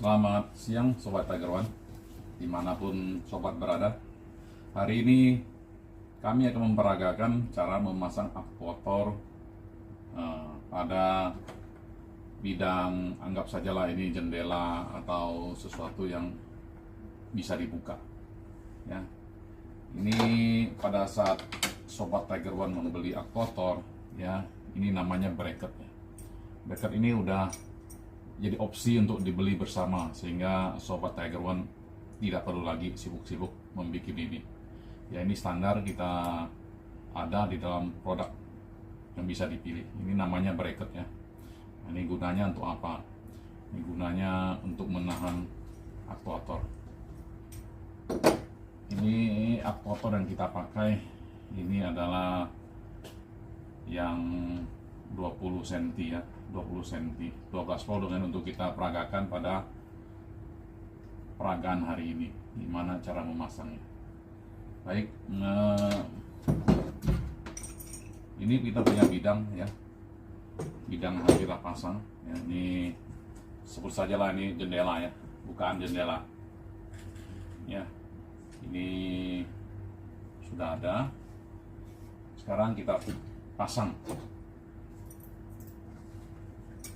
Selamat siang Sobat Tiger One, dimanapun Sobat berada. Hari ini kami akan memperagakan cara memasang aktuator pada bidang, anggap sajalah ini jendela atau sesuatu yang bisa dibuka ya. Ini pada saat Sobat Tiger One membeli aktuator ya, ini namanya bracket ya. Bracket ini udah jadi opsi untuk dibeli bersama, sehingga Sobat Tiger One tidak perlu lagi sibuk-sibuk membuat ini. Ya, ini standar kita ada di dalam produk yang bisa dipilih. Ini namanya bracket ya. Nah, ini gunanya untuk apa? Ini gunanya untuk menahan aktuator. Ini aktuator yang kita pakai ini adalah yang 20 cm ya, 20 cm, 12 volt dengan untuk kita peragakan pada peragaan hari ini. Gimana cara memasangnya? Baik, ini kita punya bidang ya, bidang hampir pasang ya. Ini sebut saja lah ini jendela ya, bukaan jendela ya. Ini sudah ada. Sekarang kita pasang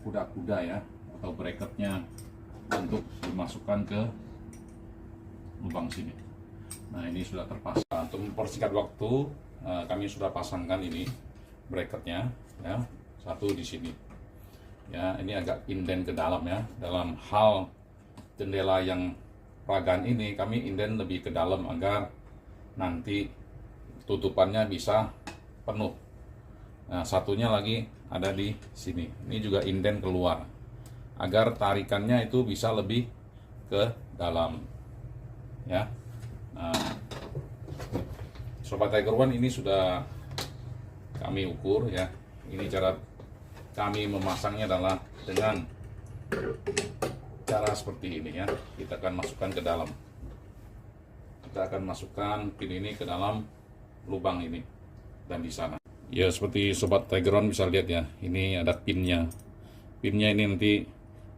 kuda-kuda ya, atau bracketnya untuk dimasukkan ke lubang sini. Nah, ini sudah terpasang. Untuk mempersingkat waktu, kami sudah pasangkan ini bracketnya ya, satu di sini ya. Ini agak inden ke dalam ya. Dalam hal jendela yang peragaan ini, kami inden lebih ke dalam agar nanti tutupannya bisa penuh. Nah, satunya lagi ada di sini. Ini juga inden keluar agar tarikannya itu bisa lebih ke dalam ya. Nah, Sobat Tiger One, ini sudah kami ukur ya. Ini cara kami memasangnya adalah dengan cara seperti ini ya. Kita akan masukkan ke dalam. Kita akan masukkan pin ini ke dalam lubang ini dan di sana. Ya, seperti Sobat Tiger One bisa lihat ya, ini ada pinnya. Pinnya ini nanti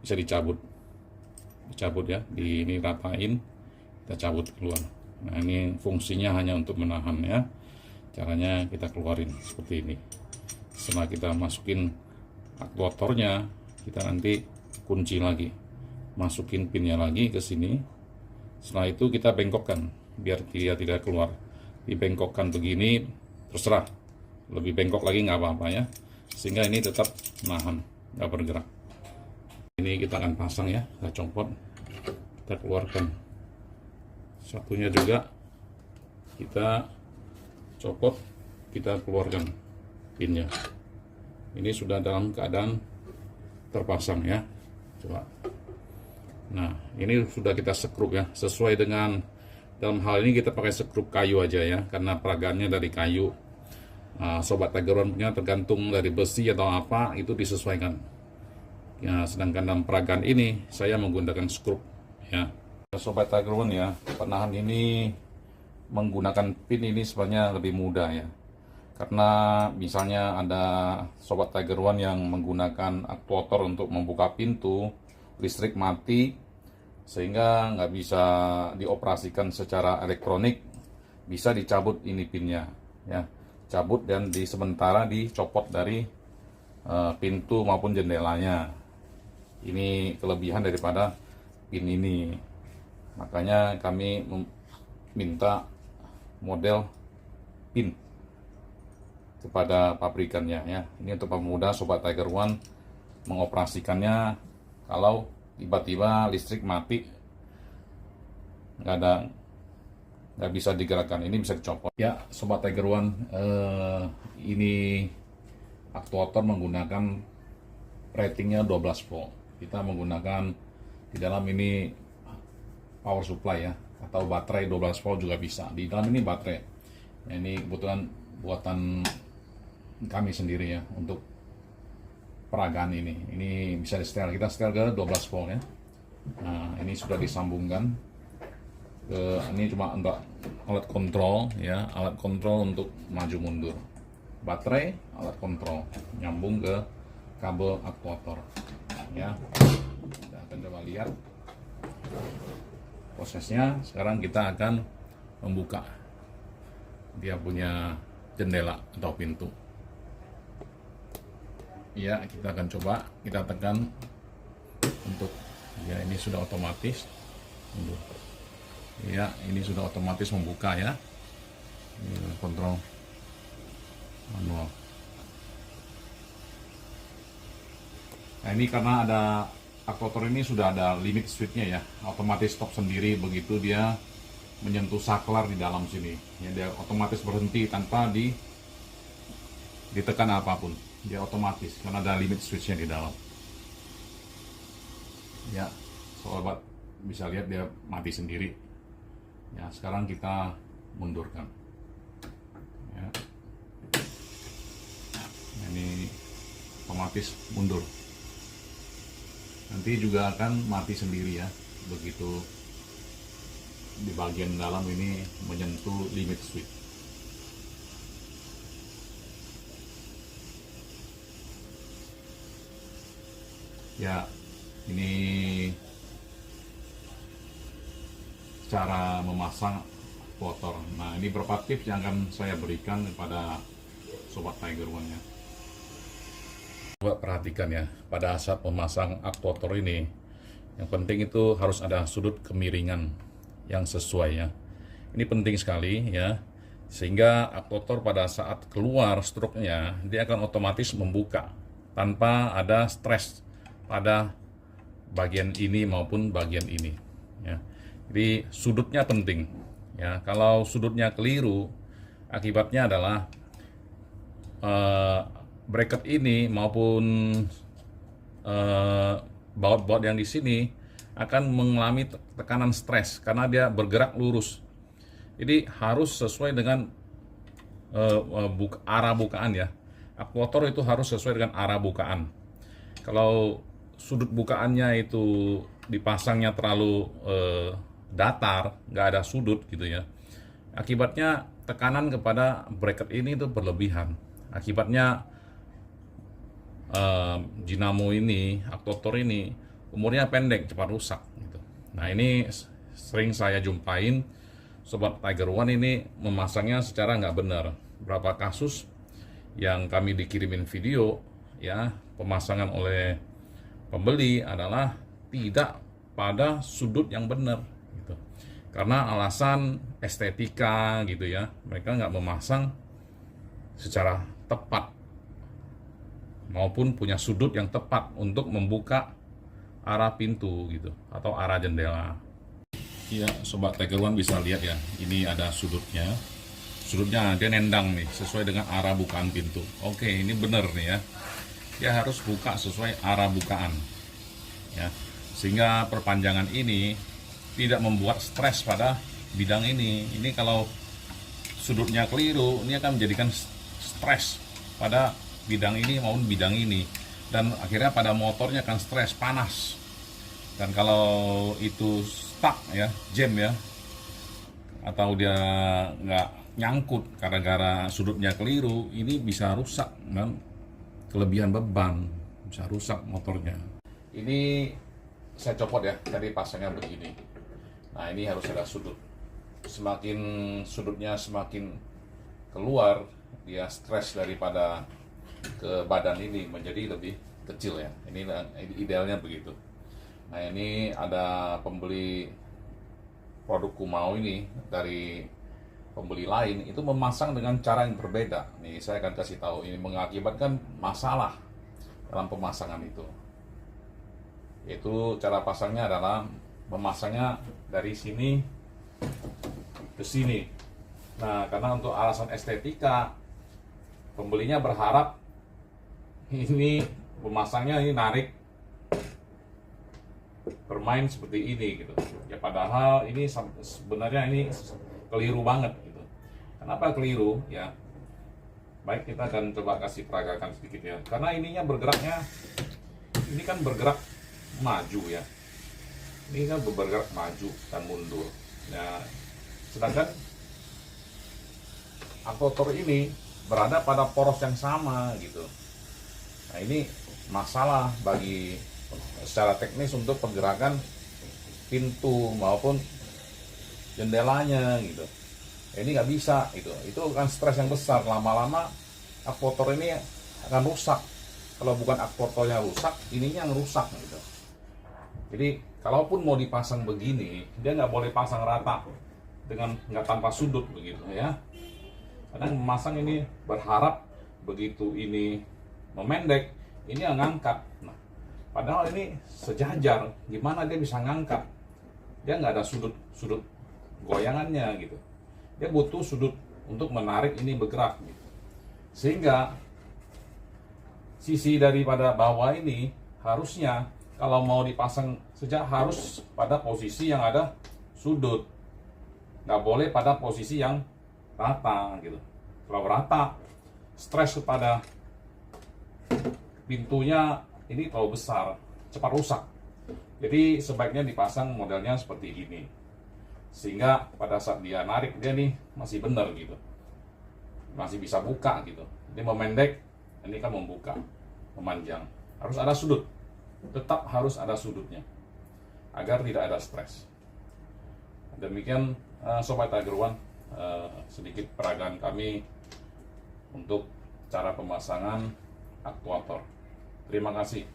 bisa dicabut ya, ini ratain, kita cabut keluar. Nah, ini fungsinya hanya untuk menahan ya. Caranya kita keluarin seperti ini. Setelah kita masukin aktuatornya, kita nanti kunci lagi, masukin pinnya lagi ke sini. Setelah itu kita bengkokkan biar dia tidak keluar. Dibengkokkan begini, terserah. Lebih bengkok lagi nggak apa-apa ya, sehingga ini tetap nahan, nggak bergerak. Ini kita akan pasang ya, kita copot, kita keluarkan. Satunya juga kita copot, kita keluarkan pinnya. Ini sudah dalam keadaan terpasang ya, coba. Nah, ini sudah kita sekrup ya, sesuai dengan, dalam hal ini kita pakai sekrup kayu aja ya, karena peragaannya dari kayu. Sobat Tiger One punya tergantung dari besi atau apa, itu disesuaikan ya. Sedangkan dalam peragaan ini saya menggunakan skrup ya. Sobat Tiger One ya, penahan ini menggunakan pin ini sebenarnya lebih mudah ya, karena misalnya ada Sobat Tiger One yang menggunakan aktuator untuk membuka pintu, listrik mati sehingga nggak bisa dioperasikan secara elektronik, bisa dicabut ini pinnya ya, cabut dan sementara dicopot dari pintu maupun jendelanya. Ini kelebihan daripada pin ini, makanya kami minta model pin kepada pabrikannya ya. Ini untuk pemuda Sobat Tiger One mengoperasikannya kalau tiba-tiba listrik mati, nggak bisa digerakkan, ini bisa dicopot ya. Sobat Tiger One, ini aktuator menggunakan ratingnya 12 volt. Kita menggunakan di dalam ini power supply ya, atau baterai 12 volt juga bisa. Di dalam ini baterai ya, ini kebetulan buatan kami sendiri ya untuk peragaan ini bisa di setel, kita setel ke 12 volt ya. Nah, ini sudah disambungkan ke, ini cuma untuk alat kontrol ya, alat kontrol untuk maju mundur. Baterai, alat kontrol, nyambung ke kabel aktuator ya. Kita akan coba lihat Prosesnya sekarang kita akan membuka dia punya jendela atau pintu. Ya, kita akan coba, kita tekan untuk, ya ini sudah otomatis. Ya, ini sudah otomatis membuka ya. Ini kontrol manual. Nah, ini karena ada aktuator ini sudah ada limit switch-nya ya, otomatis stop sendiri begitu dia menyentuh saklar di dalam sini. Ya, dia otomatis berhenti tanpa ditekan apapun. Dia otomatis karena ada limit switch-nya di dalam. Ya, sobat bisa lihat dia mati sendiri. Ya, sekarang kita mundurkan. Ya. Nah, ini otomatis mundur. Nanti juga akan mati sendiri ya, begitu di bagian dalam ini menyentuh limit switch. Ya, ini cara memasang aktuator. Nah, ini beberapa tips yang akan saya berikan kepada Sobat Tiger One ya. Coba perhatikan ya, pada saat memasang aktuator ini, yang penting itu harus ada sudut kemiringan yang sesuai ya. Ini penting sekali ya, sehingga aktuator pada saat keluar stroke-nya, dia akan otomatis membuka tanpa ada stres pada bagian ini maupun bagian ini ya. Jadi sudutnya penting ya. Kalau sudutnya keliru, akibatnya adalah bracket ini maupun baut-baut yang di sini akan mengalami tekanan stres karena dia bergerak lurus. Jadi harus sesuai dengan arah bukaan ya. Aktuator itu harus sesuai dengan arah bukaan. Kalau sudut bukaannya itu dipasangnya terlalu datar, nggak ada sudut gitu ya, akibatnya tekanan kepada bracket ini itu berlebihan. Akibatnya dinamo ini, aktuator ini umurnya pendek, cepat rusak gitu. Nah, ini sering saya jumpain Sobat Tiger One ini memasangnya secara nggak benar. Berapa kasus yang kami dikirimin video ya, pemasangan oleh pembeli adalah tidak pada sudut yang benar gitu. Karena alasan estetika gitu ya, mereka nggak memasang secara tepat maupun punya sudut yang tepat untuk membuka arah pintu gitu atau arah jendela. Iya, Sobat Tiger One bisa lihat ya, ini ada sudutnya. Sudutnya dia nendang nih sesuai dengan arah bukaan pintu. Oke, ini bener nih ya. Dia harus buka sesuai arah bukaan. Ya. Sehingga perpanjangan ini tidak membuat stres pada bidang ini. Ini kalau sudutnya keliru, ini akan menjadikan stres pada bidang ini maupun bidang ini, dan akhirnya pada motornya akan stres, panas. Dan kalau itu stuck ya, jam ya, atau dia nggak nyangkut gara-gara sudutnya keliru, ini bisa rusak dan kelebihan beban, bisa rusak motornya. Ini saya copot ya, tadi pasangnya begini. Nah, ini harus ada sudut. Semakin sudutnya semakin keluar, dia stres daripada ke badan ini menjadi lebih kecil ya. Ini idealnya begitu. Nah, ini ada pembeli produk Kumau ini dari pembeli lain itu memasang dengan cara yang berbeda. Nih, saya akan kasih tahu, ini mengakibatkan masalah dalam pemasangan itu. Yaitu cara pasangnya adalah memasangnya dari sini ke sini. Nah, karena untuk alasan estetika, pembelinya berharap ini pemasangnya ini narik, bermain seperti ini gitu. Ya padahal ini sebenarnya ini keliru banget gitu. Kenapa keliru ya? Baik, kita akan coba kasih peragakan sedikit ya. Karena ininya bergeraknya, ini kan bergerak maju ya. Ini kan bergerak maju dan mundur. Nah, sedangkan aktuator ini berada pada poros yang sama gitu. Nah, ini masalah bagi secara teknis untuk pergerakan pintu maupun jendelanya gitu. Ini nggak bisa gitu. Itu kan stres yang besar. Lama-lama aktuator ini akan rusak. Kalau bukan aktuatornya rusak, ininya yang rusak gitu. Jadi kalaupun mau dipasang begini, dia nggak boleh pasang rata dengan nggak tanpa sudut begitu ya. Kadang memasang ini berharap begitu ini memendek, ini yang ngangkat. Nah, padahal ini sejajar, gimana dia bisa ngangkat? Dia nggak ada sudut goyangannya gitu. Dia butuh sudut untuk menarik ini bergerak gitu. Sehingga sisi daripada bawah ini harusnya kalau mau dipasang sejak harus pada posisi yang ada sudut, nggak boleh pada posisi yang rata gitu. Kalau rata, stres kepada pintunya ini terlalu besar, cepat rusak. Jadi sebaiknya dipasang modelnya seperti ini, sehingga pada saat dia narik dia nih masih benar gitu, masih bisa buka gitu. Dia memendek, ini kan membuka, memanjang. Harus ada sudut. Tetap harus ada sudutnya agar tidak ada stres. Demikian Sobat Tiger One, sedikit peragaan kami untuk cara pemasangan aktuator. Terima kasih.